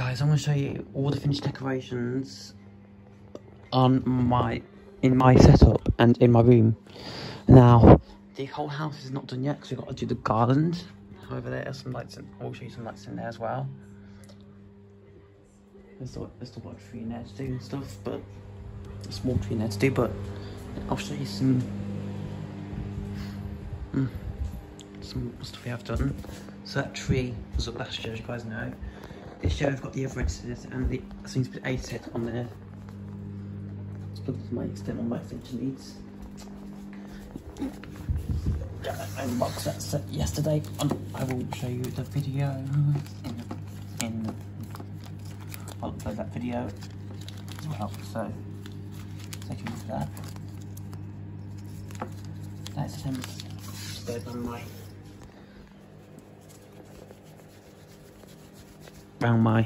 guys, I'm going to show you all the finished decorations on in my setup and in my room. Now, the whole house is not done yet because we've got to do the garland. However, there are some lights, I'll show you some lights in there as well. There's still got a tree in there to do and stuff, but a small tree in there to do, but I'll show you some stuff we have done. So that tree was up last year, as you guys know. This year I've got the other editors and the seems to be edited on there. Let's put my external extension leads. I unboxed that set yesterday. I will show you the video I'll upload that video as well. So take a look at that. That's the same as they've done around my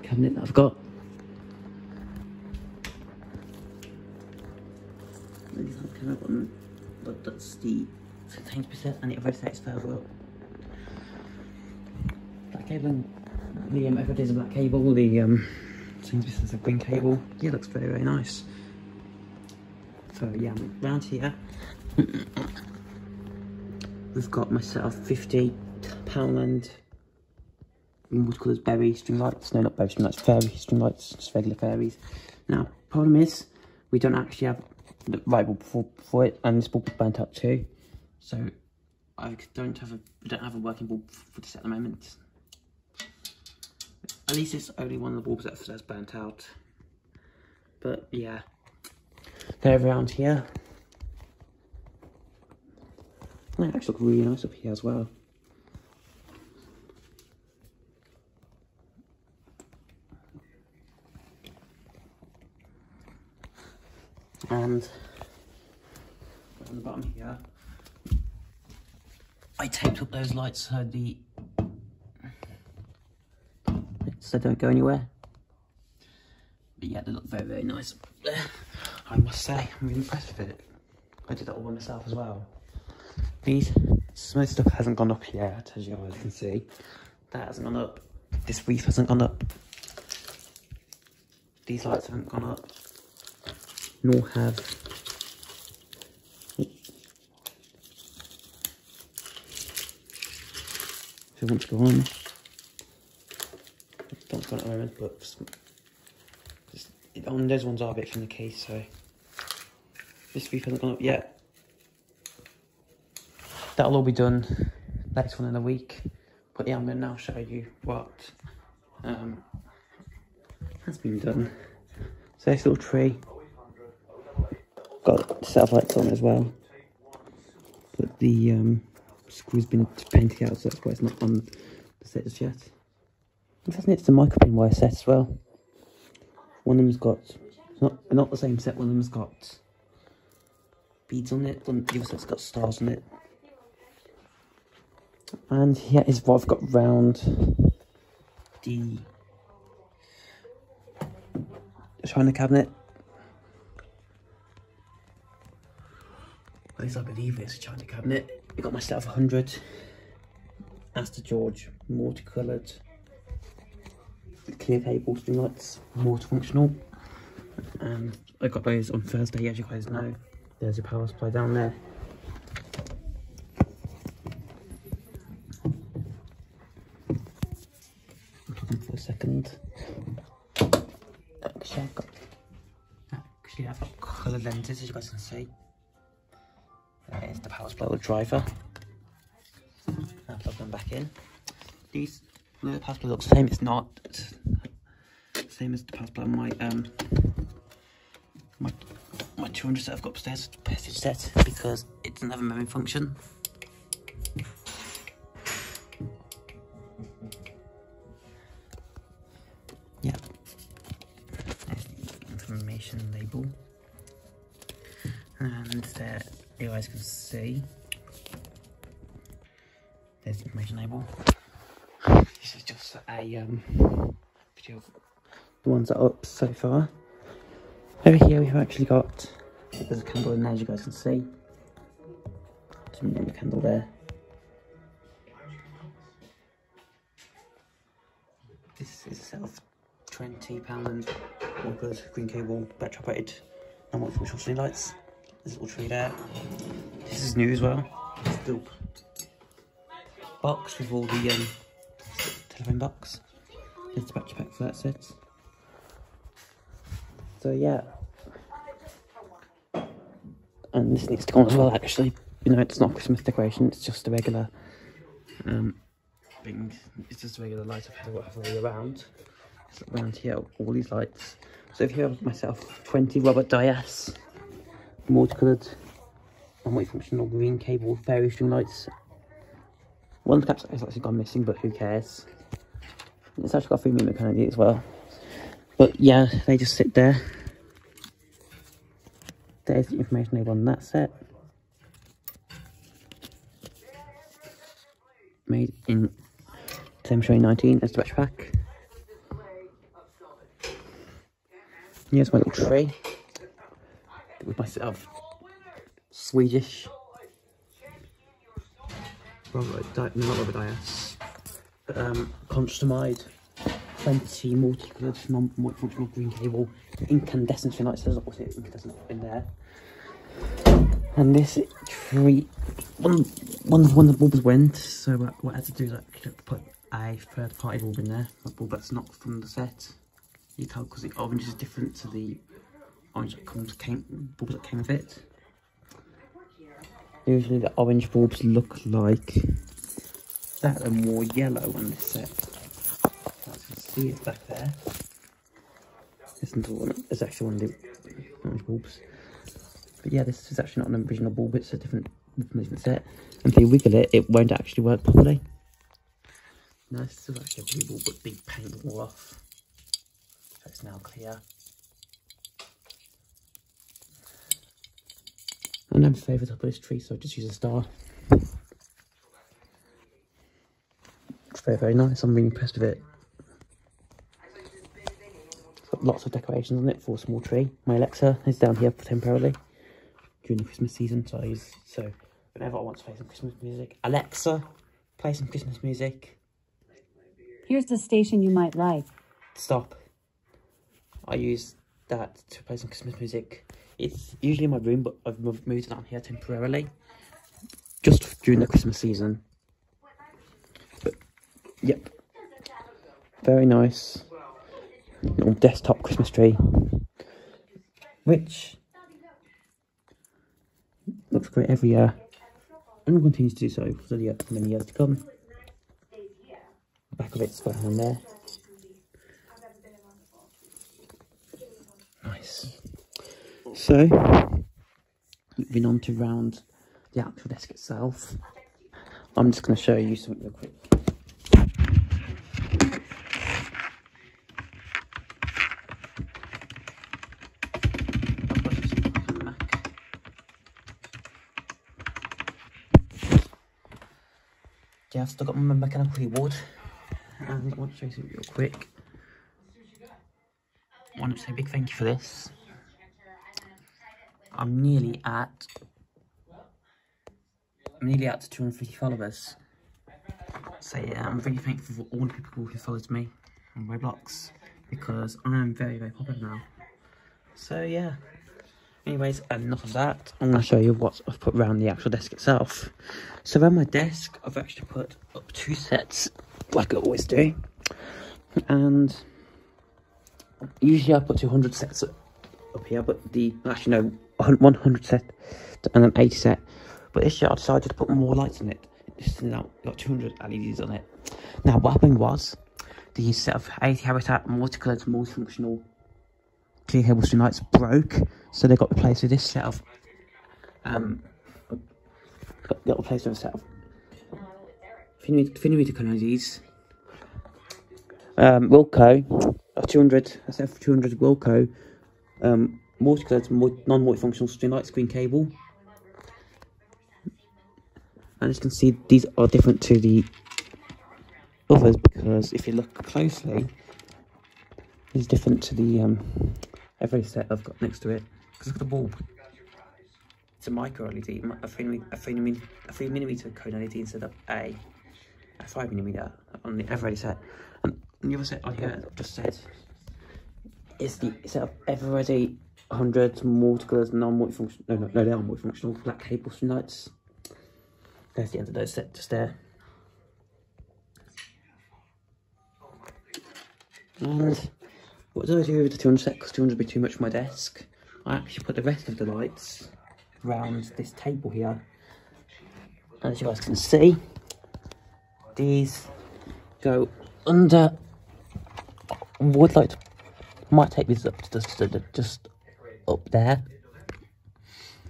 cabinet that I've got. But that's the Sainsbury's and the other set is further up. Black cable and the everything is a black cable, the Sainsbury's is a green cable. Yeah, it looks very, very nice. So yeah, I'm around here. We've got myself £50 and watercolours berry string lights. No, not berry string lights, fairy string lights, just regular fairies. Now, problem is, we don't actually have the right bulb for it, and this bulb is burnt out too. So we don't have a working bulb for this at the moment. At least it's only one of the bulbs that's burnt out. But yeah, they're around here. They actually look really nice up here as well. And on the bottom here, I taped up those lights so they don't go anywhere. But yeah, they look very, very nice. I must say, I'm really impressed with it. I did that all by myself as well. Some of the stuff hasn't gone up yet, as you guys can see. That hasn't gone up. This wreath hasn't gone up. These lights haven't gone up. Nor have if it wants to go on. Don't go at the moment, but those ones are a bit finicky, so this wreath hasn't gone up yet. That'll all be done next one in a week. But yeah, I'm going to now show you what has been done. So this little tree got a set of lights on as well, but the screw's been painted out, so that's why it's not on the set just yet. It's a micropin wire set as well. One of them's got not the same set. One of them's got beads on it. The other set's got stars on it. And here is what I've got round the china cabinet. At least I believe it's a china cabinet. I got myself 100 Astor George multicoloured clear cable string lights, multifunctional. And I got those on Thursday, as you guys know. There's your power supply down there. For a second. Actually I've got coloured lenses, as you guys can see. There's the power supply with driver. I'll plug them back in. The power supply looks the same. It's not the same as the power supply on my 200 set I've got upstairs, Prestige set, because it doesn't have a memory function. Yeah, there's the information label, and there you guys can see there's the information label. This is just a video of the ones that are up so far. Over here we have actually got, there's a candle in there, as you guys can see. There's a candle there. This is a set of £20 Walkers, green cable, battery operated, and multifunction string lights. There's a little tree there. This is new as well. It's the box with all the telephone box. There's the battery pack for that set. So yeah. And this needs to go on as well actually. You know, it's not Christmas decoration, it's just a regular thing. It's just a regular light I've had all year round. Just look around here, all these lights. So if you have myself 20 Robert Dias multicoloured and multifunctional green cable fairy string lights. One of the caps has actually gone missing, but who cares? It's actually got a 3mm penalty as well. But yeah, they just sit there. There's the information label on that set. Made in December 2019 as the batch pack. Here's my little tree with myself Swedish not Robert Dias, but Constamide 20 multicoloured non-multifunctional green cable incandescent string lights. There's obviously incandescent in there. And this tree, one of the bulbs went, so what I had to do is actually put a third party bulb in there, a bulb that's not from the set. You tell because the orange is different to the orange that bulbs that came with it. Usually the orange bulbs look like that and more yellow on this set. As you can see it back there. It's actually one of the orange bulbs. But yeah, this is actually not an original bulb, it's a different set. And if you wiggle it, it won't actually work properly. No, this is actually a blue bulb, but the paint wore off. So it's now clear. I never favoured up this tree, so I just use a star. It's very, very nice. I'm really impressed with it. It's got lots of decorations on it for a small tree. My Alexa is down here temporarily during the Christmas season, so whenever I want to play some Christmas music, Alexa, play some Christmas music. Here's the station you might like. Stop. I use that to play some Christmas music. It's usually in my room, but I've moved it down here temporarily, just during the Christmas season. But, yep. Very nice. Little desktop Christmas tree. Which looks great every year. And will continue to do so for many years to come. The back of it's got on there. Nice. So, moving on to round the actual desk itself, I'm just going to show you something real quick. Yeah, I've still got my mechanical keyboard, and I want to show you something real quick. I want to say a big thank you for this. I'm nearly at 250 followers. So yeah, I'm really thankful for all the people who followed me on Roblox, because I am very, very popular now. So yeah. Anyways, enough of that. I'm going to show you what I've put around the actual desk itself. So around my desk, I've actually put up 2 sets, like I always do. And usually I put 200 sets up here, but actually no, 100 set and an 80 set. But this year I decided to put more lights on it. Just now got 200 LEDs on it. Now what happened was, the set of 80 Habitat multicoloured multifunctional clear cable string lights broke, so they got replaced with this set of got replaced with a set of 3mm LEDs. Wilco, a 200 Wilco multicoloured non-multifunctional string lights, green cable. And as you can see, these are different to the others, because if you look closely, it's different to the every set I've got next to it. Because look at the bulb. It's a micro LED, a 3mm cone LED instead of a 5mm on the every set. And And the other set on here just said it's the set of Everready 100 multicolours, non-multifunctional. No, they are multifunctional black cable string lights. There's the end of those set just there. And what do I do with the 200 set? Because 200 would be too much for my desk. I actually put the rest of the lights around this table here. And as you guys can see, these go under. Would like to, might take these up to just up there,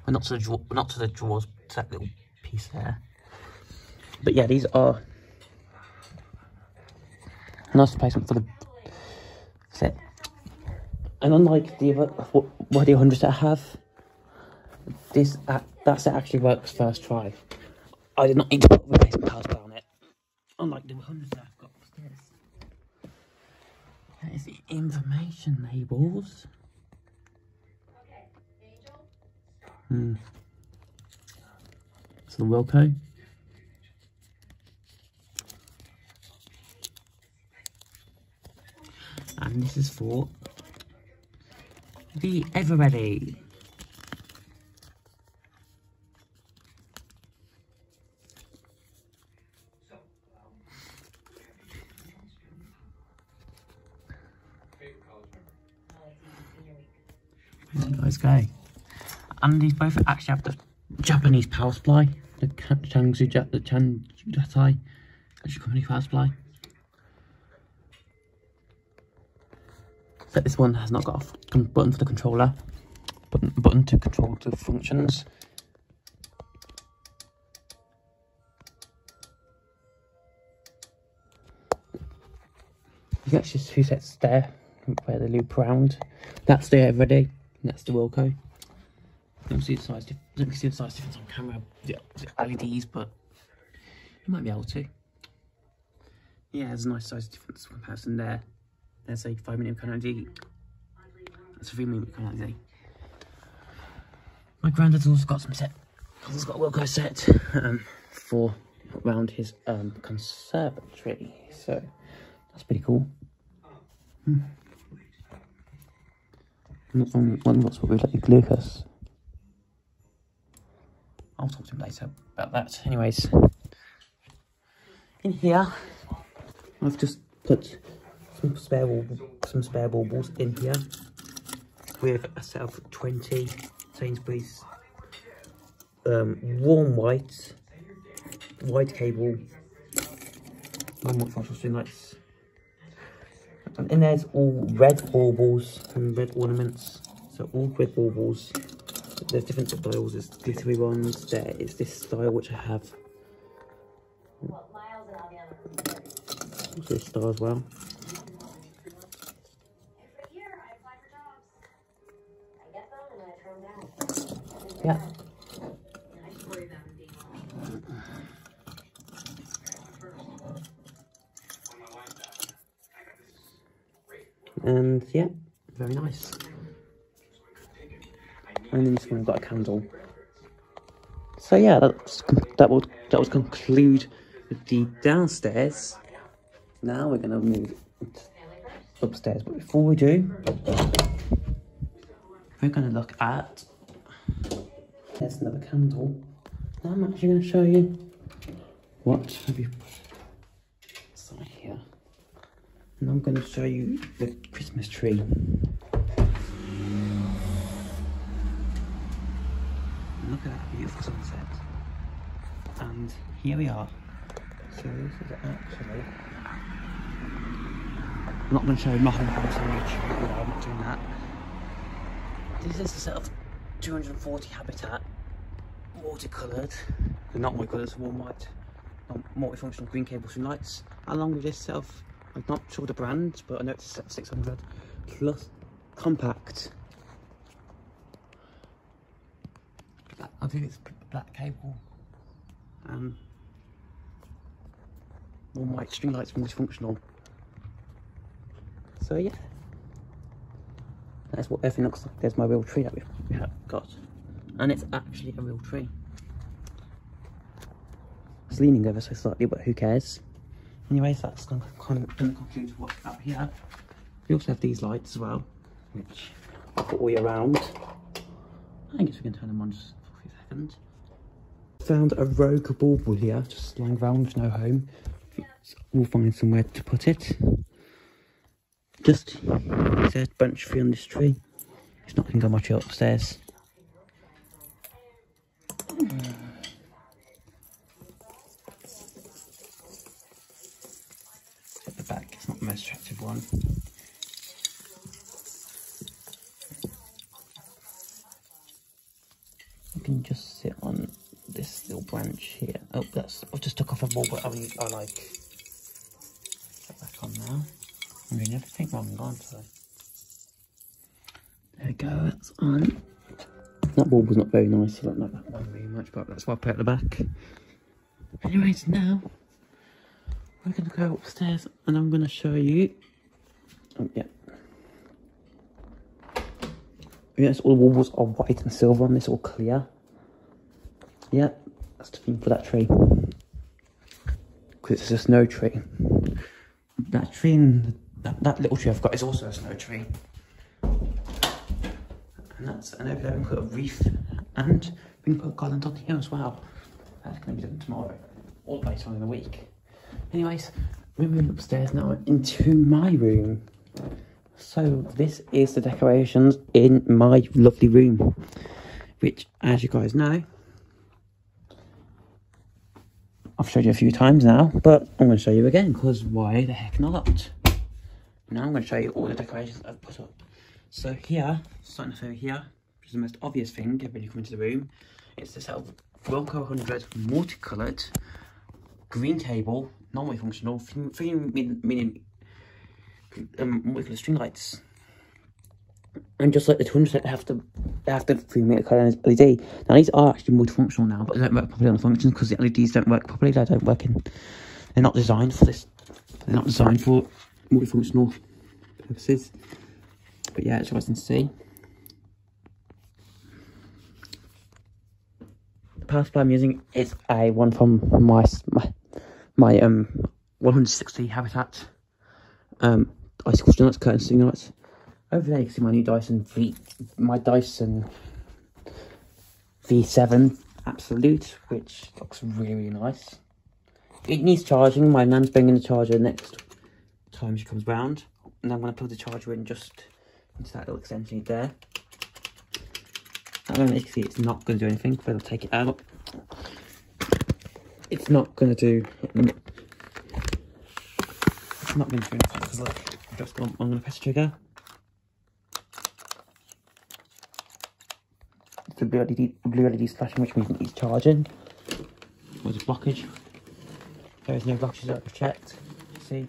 and not to the drawers, to that little piece there. But yeah, these are a nice placement for the set. And unlike the other what the 100 set I have, that set actually works first try. I did not need to put a replacement power supply on it, unlike the 100 set I've got upstairs. That is the information labels. So the Wilko. And this is for the Everready. There you guys go. And these both actually have the Japanese power supply, the Changzhou Jatai company power supply. But this one has not got a button for the controller, button to control the functions. You get just two sets there where they loop around. That's the Everready, and that's the Wilko. Don't see the size difference on camera, the LEDs, but you might be able to. Yeah, there's a nice size difference comparison there. There's a 5mm LED. That's a 3mm LED. My granddad's also got some set. He's got a Wilko set for around his conservatory. So that's pretty cool. What's what we like glucose. I'll talk to him later about that. Anyways, in here I've just put some spare baubles in here with a set of 20 Sainsbury's warm white cable non-multifunctional string lights. And in there's all red baubles and red ornaments. So all red baubles. There's different styles. There's glittery ones. There is this style which I have. This style as well. Yeah. And yeah, very nice. And then this one got a candle. So yeah, that would conclude with the downstairs. Now we're gonna move upstairs, but before we do, we're gonna look at. There's another candle. Now I'm actually gonna show you what have you put inside here. And I'm going to show you the Christmas tree. Look at that beautiful sunset. And here we are. So this is actually... I'm not going to show you my whole house on YouTube. No, I'm not doing that. This is a set of 240 Habitat multicoloured. They're not multicolours, warm white. Multifunctional green cable string lights. Along with this set of... I'm not sure the brand, but I know it's a set of 600 plus compact. I think it's black cable. Warm white string lights, multifunctional. So yeah, that's what everything looks like. There's my real tree that we have got, and it's actually a real tree. It's leaning ever so slightly, but who cares? Anyways, that's kind of going to conclude what's up here. We also have these lights as well, which I put all year round. I guess we can turn them on just for a few seconds. Found a rogue bauble here, just lying around with no home. We'll find somewhere to put it. Just there's a bunch free on this tree. It's not going to go much upstairs. At the back, it's not the most attractive one. You can just sit on this little branch here. Oh, I've just took off a ball, but I like. Get back on now. I'm doing everything wrong, aren't I? There we go, that's on. That ball was not very nice, you don't like that one very much, but that's why I put it at the back. Anyways, now we're going to go upstairs and I'm going to show you. Oh, yeah. Yes, all the walls are white and silver and this all clear. Yeah, that's the theme for that tree. Because it's a snow tree. That tree and that little tree I've got is also a snow tree. And that's, and over there we can put a wreath and we can put a garland on here as well. That's going to be done tomorrow, or later on in the week. Anyways, we're moving upstairs now into my room. So this is the decorations in my lovely room, which, as you guys know, I've showed you a few times now, but I'm going to show you again, because why the heck not? Now I'm going to show you all the decorations I've put up. So here, starting off over here, which is the most obvious thing when you come into the room, it's this Wilko 100 multicoloured green table, non-multifunctional, 3 million multicoloured string lights. And just like the 200, they have the 3 meter colour LED. Now these are actually multifunctional now, but they don't work properly on the functions because the LEDs don't work properly. They don't work in. They're not designed for this. They're not designed for multifunctional purposes. But yeah, it's interesting to see. The power supply I'm using is a one from my 160 Habitat icicle string lights, curtain string lights. Over there you can see my new Dyson V7 Absolute, which looks really nice. It needs charging. My nan's bringing the charger next time she comes round, and I'm going to plug the charger in just into that little extension there. And then you can see it's not going to do anything, but I'll take it out. It's not going to do. It's not going to do anything because look, I'm going to press the trigger. The blue LED is flashing, which means it needs charging. There's a blockage. There is no blockage that I've checked. See,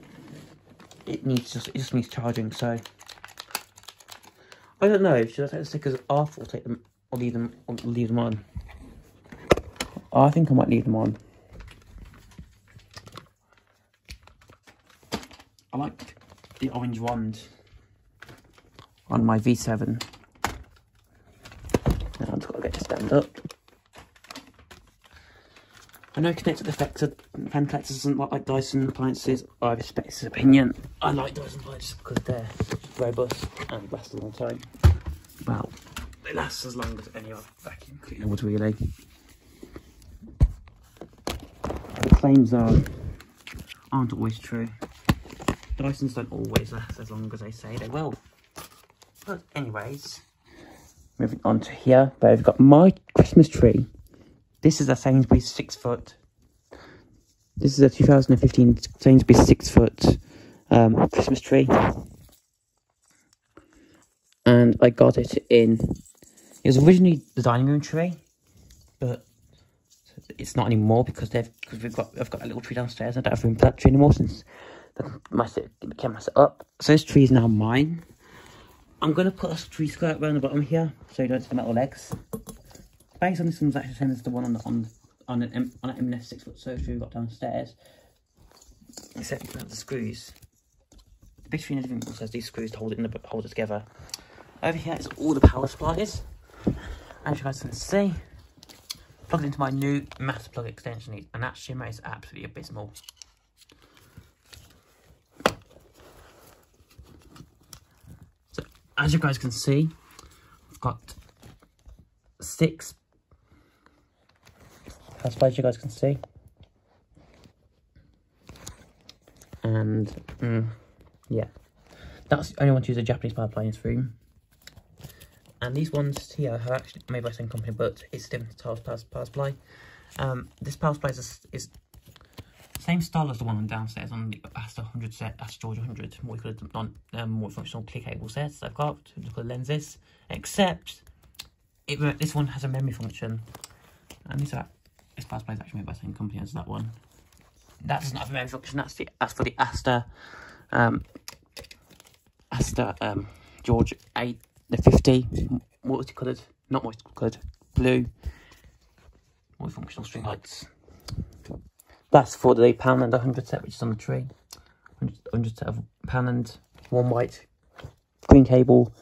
it just needs charging. So I don't know. Should I take the stickers off or take them, or leave them on? I think I might leave them on. I like the orange wand on my V7. Now I've just got to get to stand up. I know connected effector fan collectors doesn't like Dyson appliances. I respect his opinion. I like Dyson appliances because they're robust and last a long time. Well, they last as long as any other vacuum cleaner would really. The claims aren't always true. Dysons don't always last as long as they say they will. But anyways, moving on to here, where we've got my Christmas tree. This is a Sainsbury's 6 foot. This is a 2015 Sainsbury's 6 foot Christmas tree. And I got it in, it was originally the dining room tree, but it's not anymore because I've got a little tree downstairs. I don't have room for that tree anymore since it became my setup. So this tree is now mine. I'm going to put a tree skirt around the bottom here so you don't see the metal legs. Based on this one's actually the same as the one on an M&S 6 foot sofa we've got downstairs. Except you can have the screws. The big screen also has these screws to hold it together. Over here is all the power supplies. As you guys can see, plugged into my new master plug extension lead, and that shimmer is absolutely abysmal. as you guys can see, I've got 6 power supplies, you guys can see. And, yeah. That's the only one to use a Japanese power supply in this room. And these ones here are actually made by the same company, but it's different styles power supply. This power supply is the same style as the one on downstairs on the Astor 100 set, Astor Georgia 100, more functional clear cable sets I've got, look at the lenses, except this one has a memory function. And this power supply is actually made by the same company as that one. That does not have a memory function, that's for the Astor George 8, the 50 multicoloured, not multicoloured, blue multifunctional string lights. That's for the £1 and 100 set, which is on the tree. 100 set of £1 and 1 white green cable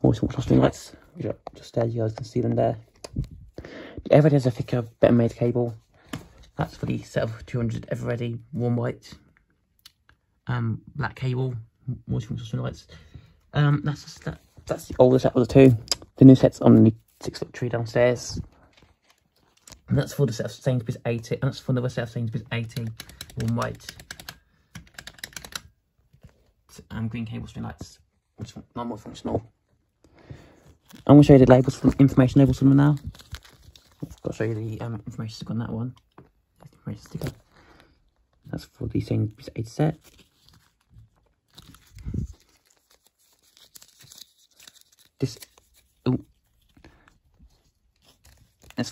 multifunctional string lights, which are just there, you guys can see them there. Everready has a thicker, better made cable. That's for the set of 200 Everready 1 white black cable multifunctional string lights. That's the older set of the two. The new set's on the 6-foot tree downstairs. And that's for the set of Sainsbury's 80. And that's for the set of Sainsbury's 80. 1 white. Green cable string lights. Which are not more functional. I'm going to show you the labels, information labels for them now. I've got to show you the information sticker on that one. Information sticker. That's for the Sainsbury's 80 set.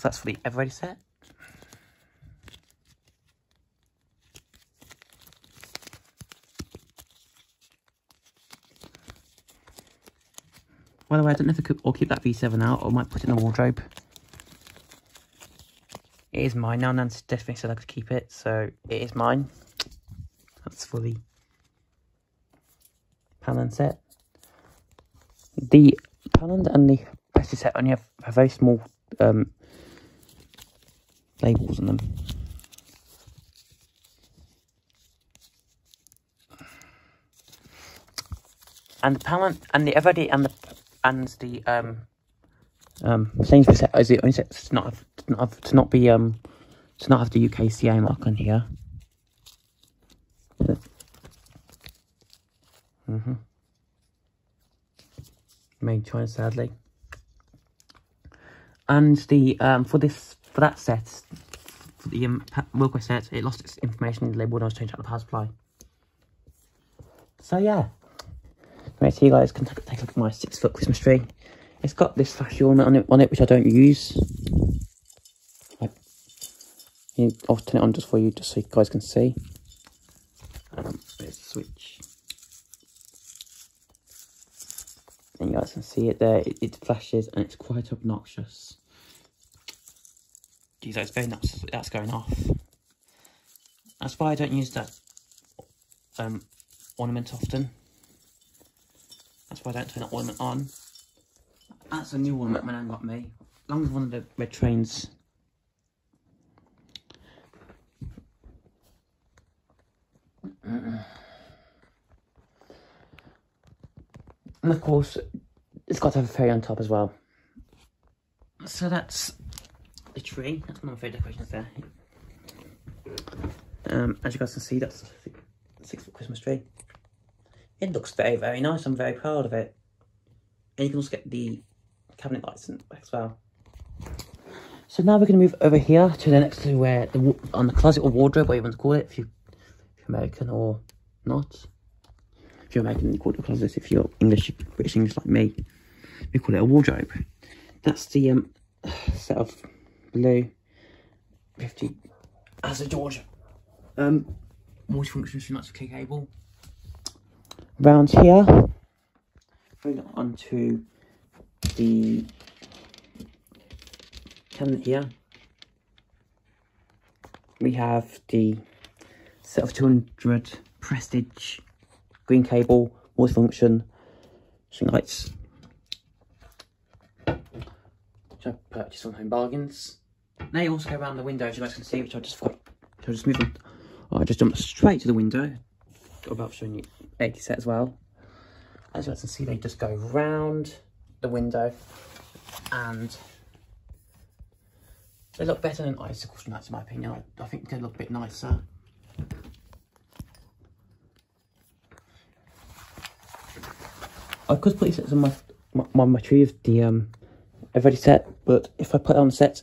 That's for the Everready set. By the way, I don't know if I'll keep that V7 out, or I might put it in the wardrobe. It is mine now, Nancy definitely said I could keep it, so it is mine. That's for the Poundland set. The Poundland and the Bessie set only have very small labels on them. And the Poundland and the Everready and the Sainsbury's set is the only set to not have the UKCA mark on here. Made in China, sadly. And the for that set, for the Wilco set, it lost its information in the label when I was changing out the power supply. So yeah, right, so you guys can take a look at my 6-foot Christmas tree. It's got this flashy ornament on it, which I don't use. I'll turn it on just for you, just so you guys can see. There's the switch. And you guys can see it there. It flashes and it's quite obnoxious. Geez, that's very nuts. That's going off. That's why I don't use that ornament often. That's why I don't turn that ornament on. That's a new ornament my nan got me, along with one of the red trains. And of course, it's got to have a fairy on top as well. So that's the tree. That's one of my favourite decorations there. As you guys can see, that's the 6-foot Christmas tree. It looks very, very nice. I'm very proud of it. And you can also get the cabinet lights in the back as well. So now we're going to move over here to the next to where on the closet or wardrobe, whatever you want to call it, if you're American or not. If you're American, you call it a closet. If you're English, British English like me, we call it a wardrobe. That's the set of blue 50 Astor Georgia multifunction nuts clear cable. Round here, going on to the cabinet here, we have the set of 200 Prestige green cable multifunction string lights, which I purchased on Home Bargains. They also go around the window, as you guys can see, which I just forgot. So I just move on. Oh, I just jumped straight to the window. Got about showing you 80 set as well. As you can see, they just go round the window, and they look better than icicle string lights in my opinion. I think they look a bit nicer. I could put these sets on my tree with the I've already set, but if I put it on set,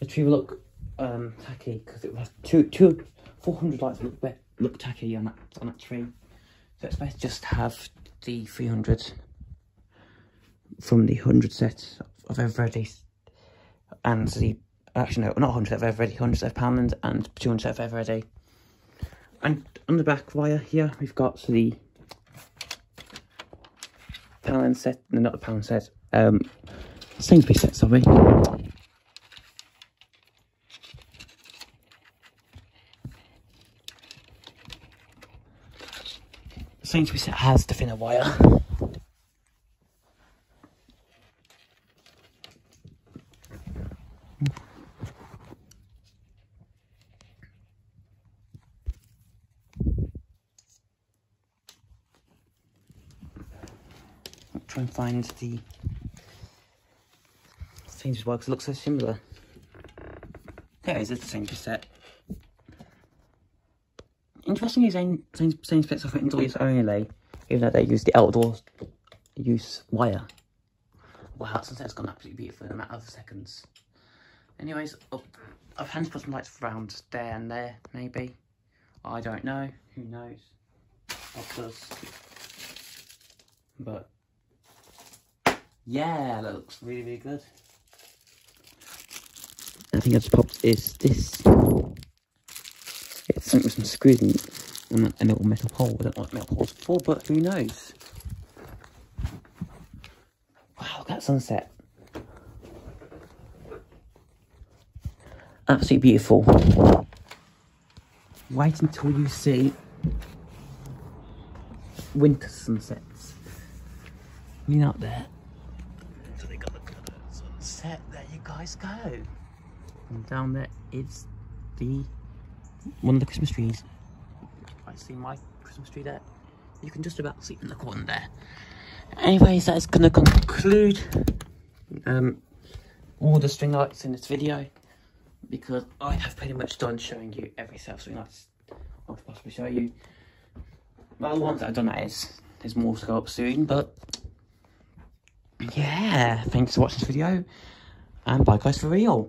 the tree will look tacky, because it will have 400 lights look tacky on that tree. So it's best just have the 300 from the 100 set of Everready, and the actually no, not 100 of Everready, 100 of Poundland and 200 of Everready. And on the back wire here, we've got the Poundland set, no, not the Poundland set, Sainsbury's set, sorry. Sainsbury's set has the thinner wire. I'll try and find the Sainsbury's wire because it looks so similar. There it is, it's the Sainsbury's set. Interestingly, Sainsbury's sets are for indoor use only, even though they use the outdoor use wire. Wow, that sunset's gone absolutely beautiful in a matter of seconds. Anyways, I've had to put some lights around there and there, maybe. I don't know, who knows. But yeah, that looks really, really good. I think I just popped is this. It's something with some screws and a little metal pole. I don't know what metal poles are for, but who knows? Wow, look at that sunset. Absolutely beautiful. Wait until you see winter sunsets. You know, out there. So they got the sunset. There you guys go. And down there is one of the Christmas trees. I see my Christmas tree there. You can just about see it in the corner there. Anyways, that is going to conclude all the string lights in this video, because I have pretty much done showing you every set of string lights I could possibly show you. Well, the ones that I've done, that is, there's more to go up soon, but yeah, thanks for watching this video, and bye guys for real.